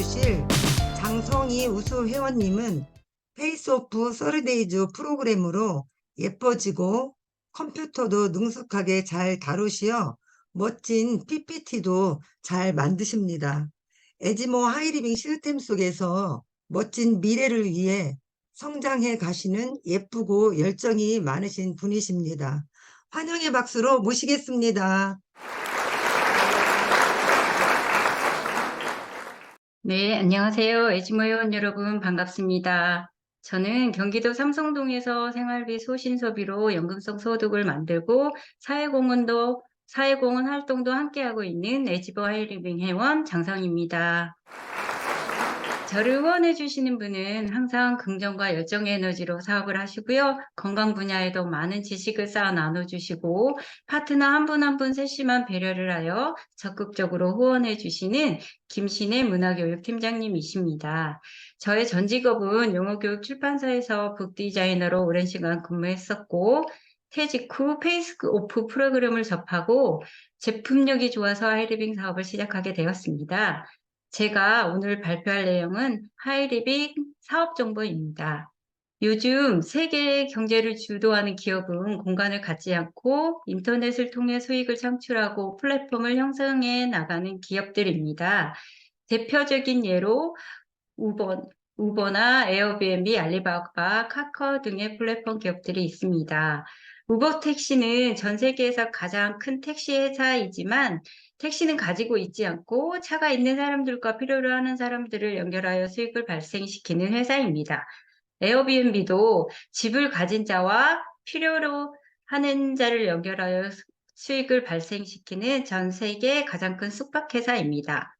해주실 장성희 우수 회원님은 페이스오프 서르데이즈 프로그램으로 예뻐지고 컴퓨터도 능숙하게 잘 다루시어 멋진 PPT도 잘 만드십니다. 에지모 하이리빙 시스템 속에서 멋진 미래를 위해 성장해 가시는 예쁘고 열정이 많으신 분이십니다. 환영의 박수로 모시겠습니다. 네, 안녕하세요. 에지모 회원 여러분, 반갑습니다. 저는 경기도 삼성동에서 생활비 소신소비로 연금성 소득을 만들고 사회공헌 활동도 함께하고 있는 에지모 하이리빙 회원 장성입니다. 저를 후원해 주시는 분은 항상 긍정과 열정의 에너지로 사업을 하시고요. 건강 분야에도 많은 지식을 쌓아 나눠주시고 파트너 한 분 한 분 세심한 배려를 하여 적극적으로 후원해 주시는 김신혜 문화교육팀장님이십니다. 저의 전 직업은 영어교육 출판사에서 북디자이너로 오랜 시간 근무했었고 퇴직 후 페이스오프 프로그램을 접하고 제품력이 좋아서 하이리빙 사업을 시작하게 되었습니다. 제가 오늘 발표할 내용은 하이리빙 사업 정보입니다. 요즘 세계 경제를 주도하는 기업은 공간을 갖지 않고 인터넷을 통해 수익을 창출하고 플랫폼을 형성해 나가는 기업들입니다. 대표적인 예로 우버나 에어비앤비, 알리바바, 카카오 등의 플랫폼 기업들이 있습니다. 우버 택시는 전 세계에서 가장 큰 택시 회사이지만 택시는 가지고 있지 않고 차가 있는 사람들과 필요로 하는 사람들을 연결하여 수익을 발생시키는 회사입니다. 에어비앤비도 집을 가진 자와 필요로 하는 자를 연결하여 수익을 발생시키는 전 세계 가장 큰 숙박회사입니다.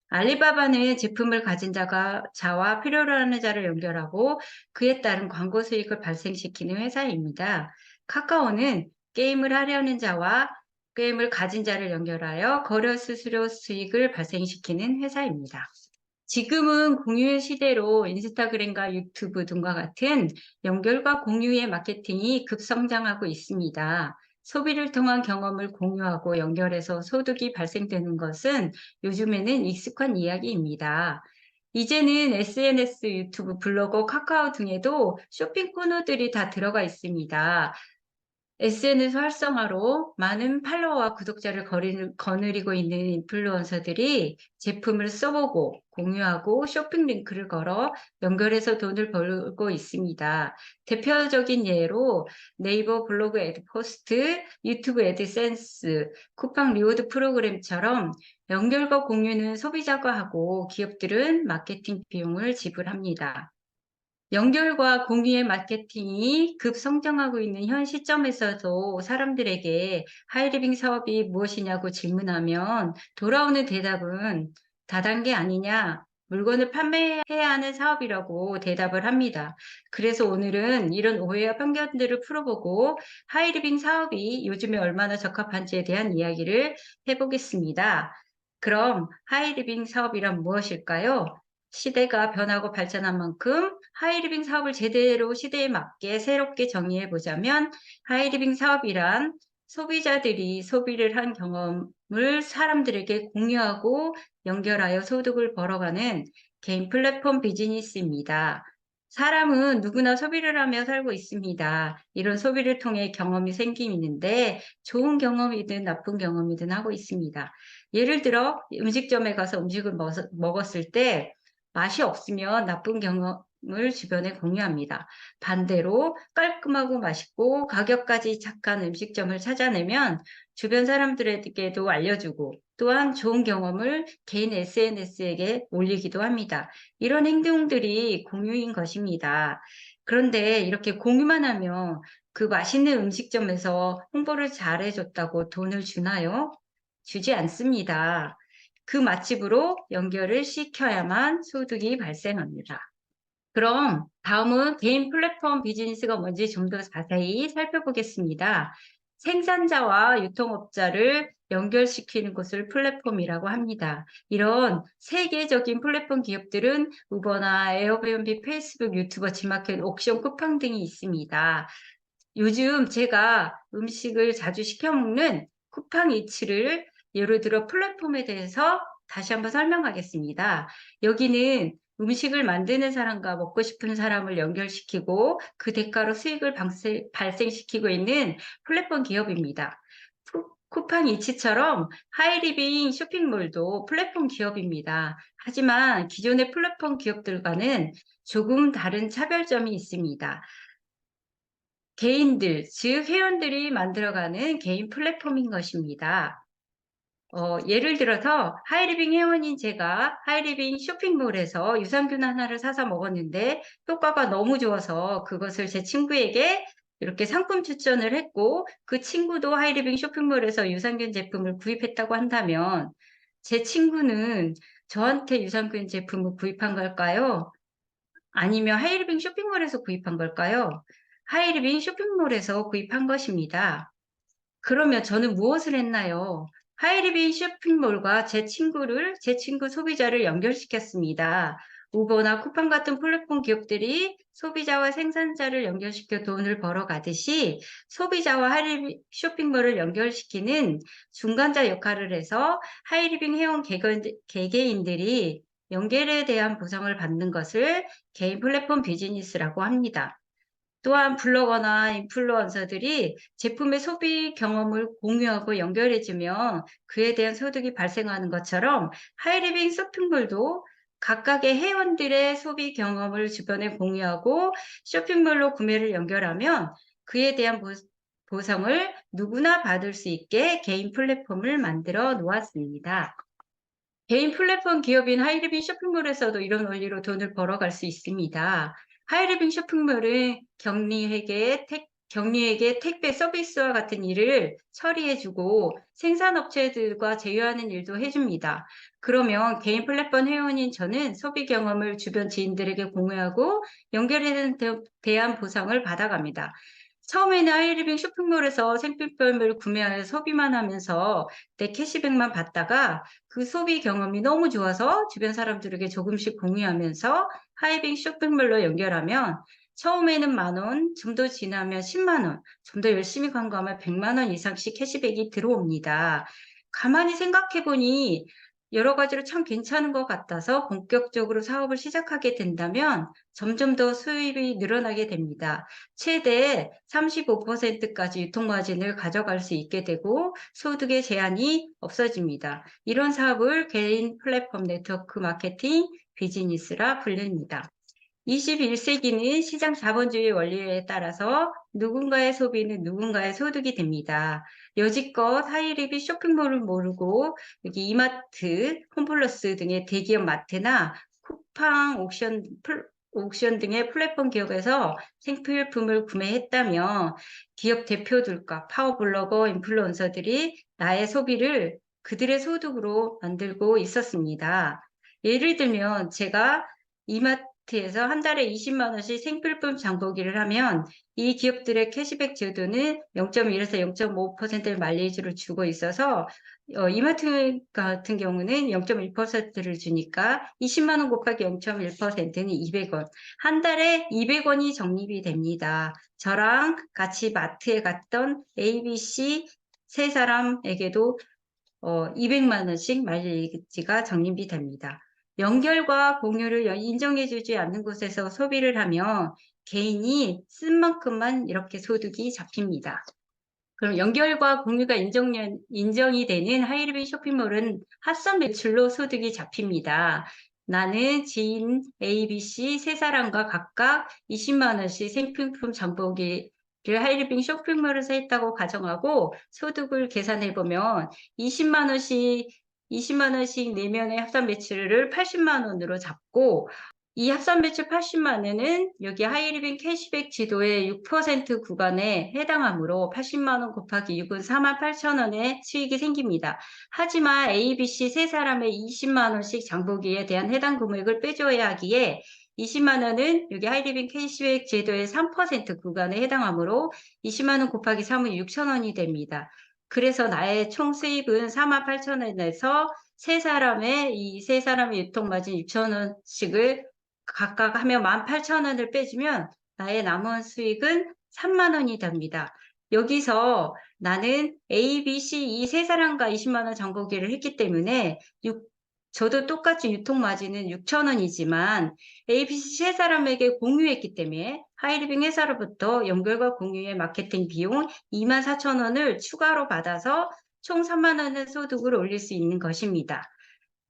알리바바는 제품을 가진 자와 필요로 하는 자를 연결하고 그에 따른 광고 수익을 발생시키는 회사입니다. 카카오는 게임을 하려는 자와 게임을 가진 자를 연결하여 거래 수수료 수익을 발생시키는 회사입니다. 지금은 공유의 시대로 인스타그램과 유튜브 등과 같은 연결과 공유의 마케팅이 급성장하고 있습니다. 소비를 통한 경험을 공유하고 연결해서 소득이 발생되는 것은 요즘에는 익숙한 이야기입니다. 이제는 SNS, 유튜브, 블로그, 카카오 등에도 쇼핑 코너들이 다 들어가 있습니다. SNS 활성화로 많은 팔로워와 구독자를 거느리고 있는 인플루언서들이 제품을 써보고 공유하고 쇼핑 링크를 걸어 연결해서 돈을 벌고 있습니다. 대표적인 예로 네이버 블로그 애드 포스트, 유튜브 애드센스, 쿠팡 리워드 프로그램처럼 연결과 공유는 소비자가 하고 기업들은 마케팅 비용을 지불합니다. 연결과 공유의 마케팅이 급성장하고 있는 현 시점에서도 사람들에게 하이리빙 사업이 무엇이냐고 질문하면 돌아오는 대답은 다단계 아니냐, 물건을 판매해야 하는 사업이라고 대답을 합니다. 그래서 오늘은 이런 오해와 편견들을 풀어보고 하이리빙 사업이 요즘에 얼마나 적합한지에 대한 이야기를 해보겠습니다. 그럼 하이리빙 사업이란 무엇일까요? 시대가 변하고 발전한 만큼 하이리빙 사업을 제대로 시대에 맞게 새롭게 정의해 보자면 하이리빙 사업이란 소비자들이 소비를 한 경험을 사람들에게 공유하고 연결하여 소득을 벌어가는 개인 플랫폼 비즈니스입니다. 사람은 누구나 소비를 하며 살고 있습니다. 이런 소비를 통해 경험이 생기는데 좋은 경험이든 나쁜 경험이든 하고 있습니다. 예를 들어 음식점에 가서 음식을 먹었을 때 맛이 없으면 나쁜 경험을 주변에 공유합니다. 반대로 깔끔하고 맛있고 가격까지 착한 음식점을 찾아내면 주변 사람들에게도 알려주고 또한 좋은 경험을 개인 SNS에게 올리기도 합니다. 이런 행동들이 공유인 것입니다. 그런데 이렇게 공유만 하면 그 맛있는 음식점에서 홍보를 잘해줬다고 돈을 주나요? 주지 않습니다. 그 맛집으로 연결을 시켜야만 소득이 발생합니다. 그럼 다음은 개인 플랫폼 비즈니스가 뭔지 좀 더 자세히 살펴보겠습니다. 생산자와 유통업자를 연결시키는 것을 플랫폼이라고 합니다. 이런 세계적인 플랫폼 기업들은 우버나 에어비앤비, 페이스북, 유튜버, 지마켓, 옥션, 쿠팡 등이 있습니다. 요즘 제가 음식을 자주 시켜 먹는 쿠팡이츠를 예를 들어 플랫폼에 대해서 다시 한번 설명하겠습니다. 여기는 음식을 만드는 사람과 먹고 싶은 사람을 연결시키고 그 대가로 수익을 발생시키고 있는 플랫폼 기업입니다. 쿠팡 이츠처럼 하이리빙 쇼핑몰도 플랫폼 기업입니다. 하지만 기존의 플랫폼 기업들과는 조금 다른 차별점이 있습니다. 개인들, 즉 회원들이 만들어가는 개인 플랫폼인 것입니다. 예를 들어서 하이리빙 회원인 제가 하이리빙 쇼핑몰에서 유산균 하나를 사서 먹었는데 효과가 너무 좋아서 그것을 제 친구에게 이렇게 상품 추천을 했고 그 친구도 하이리빙 쇼핑몰에서 유산균 제품을 구입했다고 한다면 제 친구는 저한테 유산균 제품을 구입한 걸까요? 아니면 하이리빙 쇼핑몰에서 구입한 걸까요? 하이리빙 쇼핑몰에서 구입한 것입니다. 그러면 저는 무엇을 했나요? 하이리빙 쇼핑몰과 제 친구 소비자를 연결시켰습니다. 우버나 쿠팡 같은 플랫폼 기업들이 소비자와 생산자를 연결시켜 돈을 벌어가듯이 소비자와 하이리빙 쇼핑몰을 연결시키는 중간자 역할을 해서 하이리빙 회원 개개인들이 연결에 대한 보상을 받는 것을 개인 플랫폼 비즈니스라고 합니다. 또한 블로거나 인플루언서들이 제품의 소비 경험을 공유하고 연결해주며 그에 대한 소득이 발생하는 것처럼 하이리빙 쇼핑몰도 각각의 회원들의 소비 경험을 주변에 공유하고 쇼핑몰로 구매를 연결하면 그에 대한 보상을 누구나 받을 수 있게 개인 플랫폼을 만들어 놓았습니다. 개인 플랫폼 기업인 하이리빙 쇼핑몰에서도 이런 원리로 돈을 벌어갈 수 있습니다. 하이리빙 쇼핑몰은 격리에게 택배 서비스와 같은 일을 처리해주고 생산업체들과 제휴하는 일도 해줍니다. 그러면 개인 플랫폼 회원인 저는 소비 경험을 주변 지인들에게 공유하고 연결에 대한 보상을 받아갑니다. 처음에는 하이리빙 쇼핑몰에서 생필품을 구매하여 소비만 하면서 내 캐시백만 받다가 그 소비 경험이 너무 좋아서 주변 사람들에게 조금씩 공유하면서 하이빙 쇼핑몰로 연결하면 처음에는 10,000원, 좀 더 지나면 100,000원, 좀 더 열심히 광고하면 100만 원 이상씩 캐시백이 들어옵니다. 가만히 생각해 보니 여러 가지로 참 괜찮은 것 같아서 본격적으로 사업을 시작하게 된다면 점점 더 수입이 늘어나게 됩니다. 최대 35%까지 유통마진을 가져갈 수 있게 되고 소득의 제한이 없어집니다. 이런 사업을 개인 플랫폼 네트워크 마케팅 비즈니스라 부릅니다. 21세기는 시장 자본주의 원리에 따라서 누군가의 소비는 누군가의 소득이 됩니다. 여지껏 하이리비 쇼핑몰을 모르고 여기 이마트, 홈플러스 등의 대기업 마트나 쿠팡 옥션 등의 플랫폼 기업에서 생필품을 구매했다면 기업 대표들과 파워블로거, 인플루언서들이 나의 소비를 그들의 소득으로 만들고 있었습니다. 예를 들면 제가 이마트에서 한 달에 20만 원씩 생필품 장보기를 하면 이 기업들의 캐시백 제도는 0.1에서 0.5%의 마일리지를 주고 있어서 이마트 같은 경우는 0.1%를 주니까 20만 원 곱하기 0.1%는 200원. 한 달에 200원이 적립이 됩니다. 저랑 같이 마트에 갔던 ABC 세 사람에게도 200만 원씩 마일리지가 적립이 됩니다. 연결과 공유를 인정해주지 않는 곳에서 소비를 하면 개인이 쓴 만큼만 이렇게 소득이 잡힙니다. 그럼 연결과 공유가 인정이 되는 하이리빙 쇼핑몰은 핫선 매출로 소득이 잡힙니다. 나는 지인 ABC 세 사람과 각각 20만 원씩 생필품 장보기를 하이리빙 쇼핑몰에서 했다고 가정하고 소득을 계산해 보면 20만 원씩 내면의 합산 매출을 80만 원으로 잡고 이 합산 매출 80만 원은 여기 하이리빙 캐시백 지도의 6% 구간에 해당하므로 80만 원 곱하기 6은 48,000원의 수익이 생깁니다. 하지만 ABC 세 사람의 20만 원씩 장보기에 대한 해당 금액을 빼줘야 하기에 20만 원은 여기 하이리빙 캐시백 제도의 3% 구간에 해당하므로 20만 원 곱하기 3은 6,000원이 됩니다. 그래서 나의 총 수입은 48,000원에서 이 세 사람의 유통마진 6,000원씩을 각각 하면 18,000원을 빼주면 나의 남은 수익은 3만 원이 됩니다. 여기서 나는 A, B, C 이 세 사람과 20만 원 장보기를 했기 때문에 저도 똑같이 유통마진은 6,000원이지만 ABC 세 사람에게 공유했기 때문에 하이리빙 회사로부터 연결과 공유의 마케팅 비용 24,000원을 추가로 받아서 총 3만 원의 소득을 올릴 수 있는 것입니다.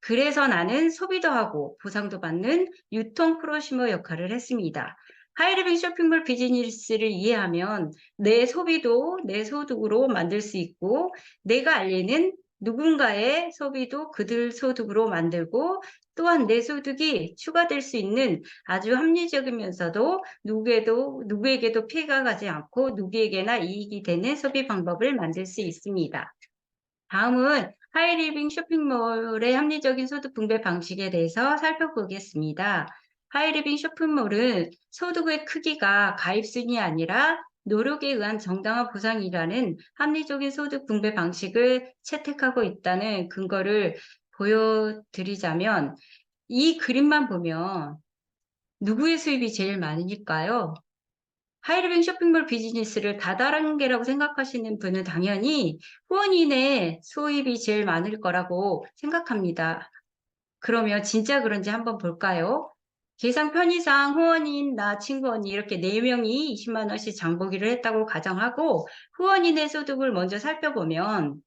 그래서 나는 소비도 하고 보상도 받는 유통 프로슈머 역할을 했습니다. 하이리빙 쇼핑몰 비즈니스를 이해하면 내 소비도 내 소득으로 만들 수 있고 내가 알리는 누군가의 소비도 그들 소득으로 만들고 또한 내 소득이 추가될 수 있는 아주 합리적이면서도 누구에게도 피해가 가지 않고 누구에게나 이익이 되는 소비 방법을 만들 수 있습니다. 다음은 하이리빙 쇼핑몰의 합리적인 소득 분배 방식에 대해서 살펴보겠습니다. 하이리빙 쇼핑몰은 소득의 크기가 가입순이 아니라 노력에 의한 정당한 보상이라는 합리적인 소득 분배 방식을 채택하고 있다는 근거를 보여드리자면 이 그림만 보면 누구의 수입이 제일 많을까요? 하이리빙 쇼핑몰 비즈니스를 다단계라고 생각하시는 분은 당연히 후원인의 수입이 제일 많을 거라고 생각합니다. 그러면 진짜 그런지 한번 볼까요? 계산 편의상 후원인, 나 친구 언니 이렇게 4명이 20만 원씩 장보기를 했다고 가정하고 후원인의 소득을 먼저 살펴보면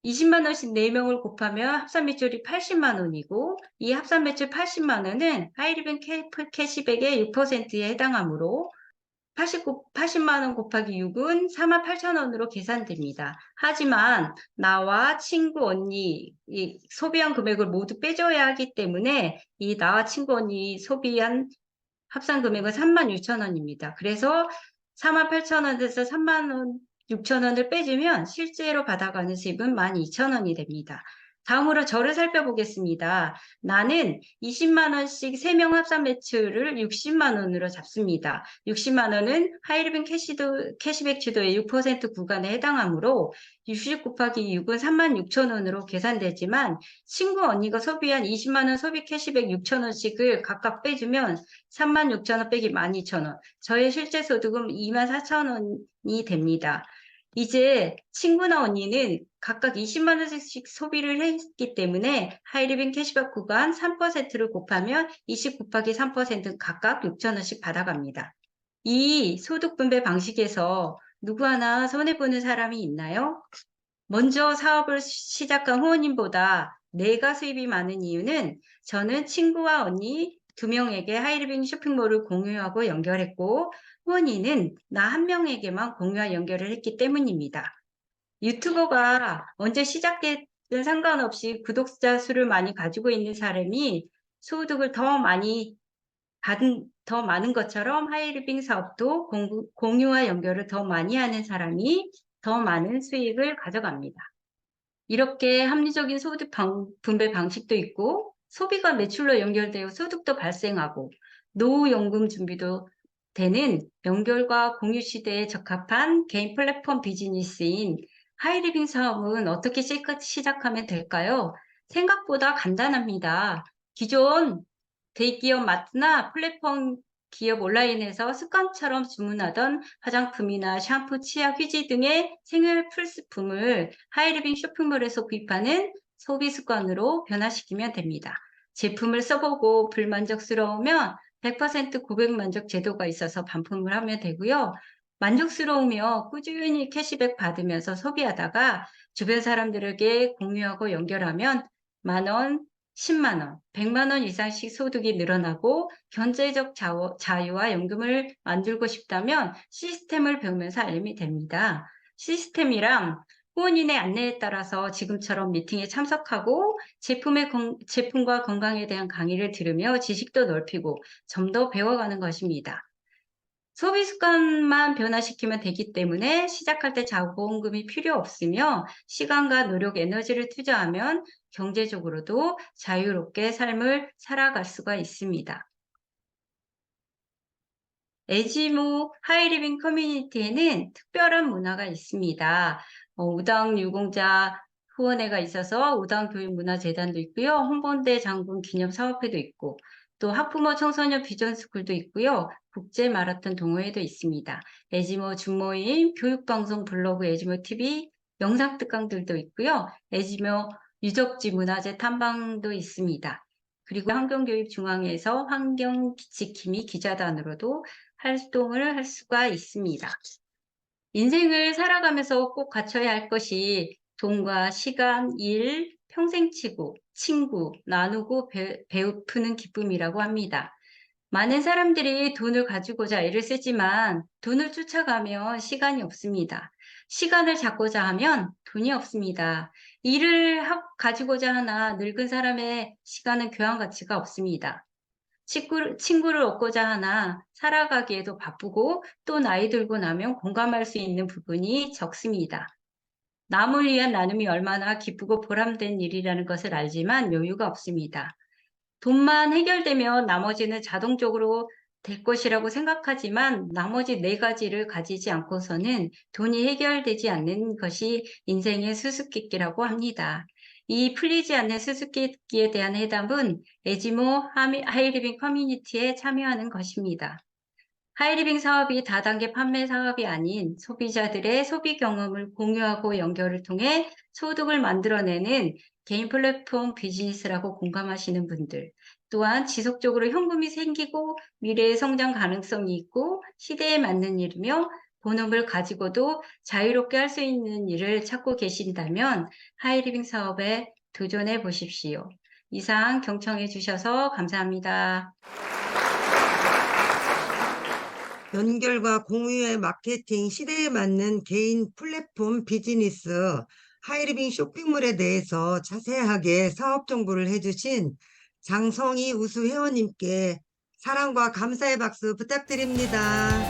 20만 원씩 4명을 곱하면 합산 매출이 80만 원이고 이 합산 매출 80만 원은 하이리빙 캐시백의 6%에 해당하므로 80만 원 곱하기 6은 48,000원으로 계산됩니다. 하지만 나와 친구 언니 이 소비한 금액을 모두 빼줘야 하기 때문에 이 나와 친구 언니 소비한 합산 금액은 36,000원입니다. 그래서 48,000원에서 36,000원을 빼주면 실제로 받아가는 수입은 12,000원이 됩니다. 다음으로 저를 살펴보겠습니다. 나는 20만 원씩 3명 합산 매출을 60만 원으로 잡습니다. 60만 원은 하이리빙 캐시백 주도의 6% 구간에 해당하므로 60 곱하기 6은 36,000원으로 계산되지만 친구 언니가 소비한 20만 원 소비 캐시백 6,000원씩을 각각 빼주면 36,000원 빼기 12,000원. 저의 실제 소득은 24,000원이 됩니다. 이제 친구나 언니는 각각 20만 원씩 소비를 했기 때문에 하이리빙 캐시백 구간 3%를 곱하면 20 곱하기 3%는 각각 6,000원씩 받아갑니다. 이 소득 분배 방식에서 누구 하나 손해보는 사람이 있나요? 먼저 사업을 시작한 후원님보다 내가 수입이 많은 이유는 저는 친구와 언니 2명에게 하이리빙 쇼핑몰을 공유하고 연결했고 후원인은 나 1명에게만 공유와 연결을 했기 때문입니다. 유튜버가 언제 시작됐든 상관없이 구독자 수를 많이 가지고 있는 사람이 소득을 더 많은 것처럼 하이리빙 사업도 공유와 연결을 더 많이 하는 사람이 더 많은 수익을 가져갑니다. 이렇게 합리적인 소득 분배 방식도 있고 소비가 매출로 연결되어 소득도 발생하고 노후연금 준비도 되는 연결과 공유 시대에 적합한 개인 플랫폼 비즈니스인 하이리빙 사업은 어떻게 시작하면 될까요? 생각보다 간단합니다. 기존 대기업 마트나 플랫폼 기업 온라인에서 습관처럼 주문하던 화장품이나 샴푸, 치약, 휴지 등의 생활 필수품을 하이리빙 쇼핑몰에서 구입하는 소비 습관으로 변화시키면 됩니다. 제품을 써보고 불만족스러우면 100% 고백 만족 제도가 있어서 반품을 하면 되고요. 만족스러우며 꾸준히 캐시백 받으면서 소비하다가 주변 사람들에게 공유하고 연결하면 만 원, 10만 원, 100만 원 이상씩 소득이 늘어나고 경제적 자유와 연금을 만들고 싶다면 시스템을 배우면서 알림이 됩니다. 시스템이란 후원인의 안내에 따라서 지금처럼 미팅에 참석하고 제품과 건강에 대한 강의를 들으며 지식도 넓히고 좀 더 배워가는 것입니다. 소비 습관만 변화시키면 되기 때문에 시작할 때 자본금이 필요 없으며 시간과 노력, 에너지를 투자하면 경제적으로도 자유롭게 삶을 살아갈 수가 있습니다. 에지모 하이리빙 커뮤니티에는 특별한 문화가 있습니다. 우당 유공자 후원회가 있어서 우당교육문화재단도 있고요. 홍범대 장군 기념사업회도 있고 또 학부모 청소년 비전스쿨도 있고요. 국제 마라톤 동호회도 있습니다. 에지모 준모임, 교육방송 블로그 에지모 TV, 영상 특강들도 있고요. 에지모 유적지 문화재 탐방도 있습니다. 그리고 환경교육중앙에서 환경지킴이 기자단으로도 활동을 할 수가 있습니다. 인생을 살아가면서 꼭 갖춰야 할 것이 돈과 시간, 일, 평생치고, 친구, 나누고 배우푸는 기쁨이라고 합니다. 많은 사람들이 돈을 가지고자 애를 쓰지만 돈을 쫓아가면 시간이 없습니다. 시간을 잡고자 하면 돈이 없습니다. 일을 가지고자 하나 늙은 사람의 시간은 교환 가치가 없습니다. 친구를 얻고자 하나 살아가기에도 바쁘고 또 나이 들고 나면 공감할 수 있는 부분이 적습니다. 남을 위한 나눔이 얼마나 기쁘고 보람된 일이라는 것을 알지만 여유가 없습니다. 돈만 해결되면 나머지는 자동적으로 될 것이라고 생각하지만 나머지 4가지를 가지지 않고서는 돈이 해결되지 않는 것이 인생의 수수께끼라고 합니다. 이 풀리지 않는 수수께끼에 대한 해답은 에지모 하이리빙 커뮤니티에 참여하는 것입니다. 하이리빙 사업이 다단계 판매 사업이 아닌 소비자들의 소비 경험을 공유하고 연결을 통해 소득을 만들어내는 개인 플랫폼 비즈니스라고 공감하시는 분들, 또한 지속적으로 현금이 생기고 미래의 성장 가능성이 있고 시대에 맞는 일이며 본업을 가지고도 자유롭게 할 수 있는 일을 찾고 계신다면 하이리빙 사업에 도전해 보십시오. 이상 경청해 주셔서 감사합니다. 연결과 공유의 마케팅 시대에 맞는 개인 플랫폼 비즈니스 하이리빙 쇼핑몰에 대해서 자세하게 사업 정보를 해주신 장성희 우수 회원님께 사랑과 감사의 박수 부탁드립니다.